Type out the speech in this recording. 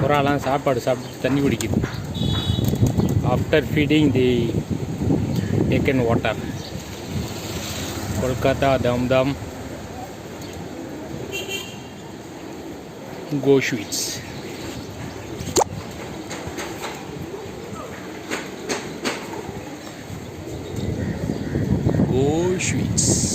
புறாலாம் சாப்பாடு சாப்பிட்டு தண்ணி குடிக்குது. After feeding the taken water. Kolkata, Dum Dum, Ghosh. Ghosh.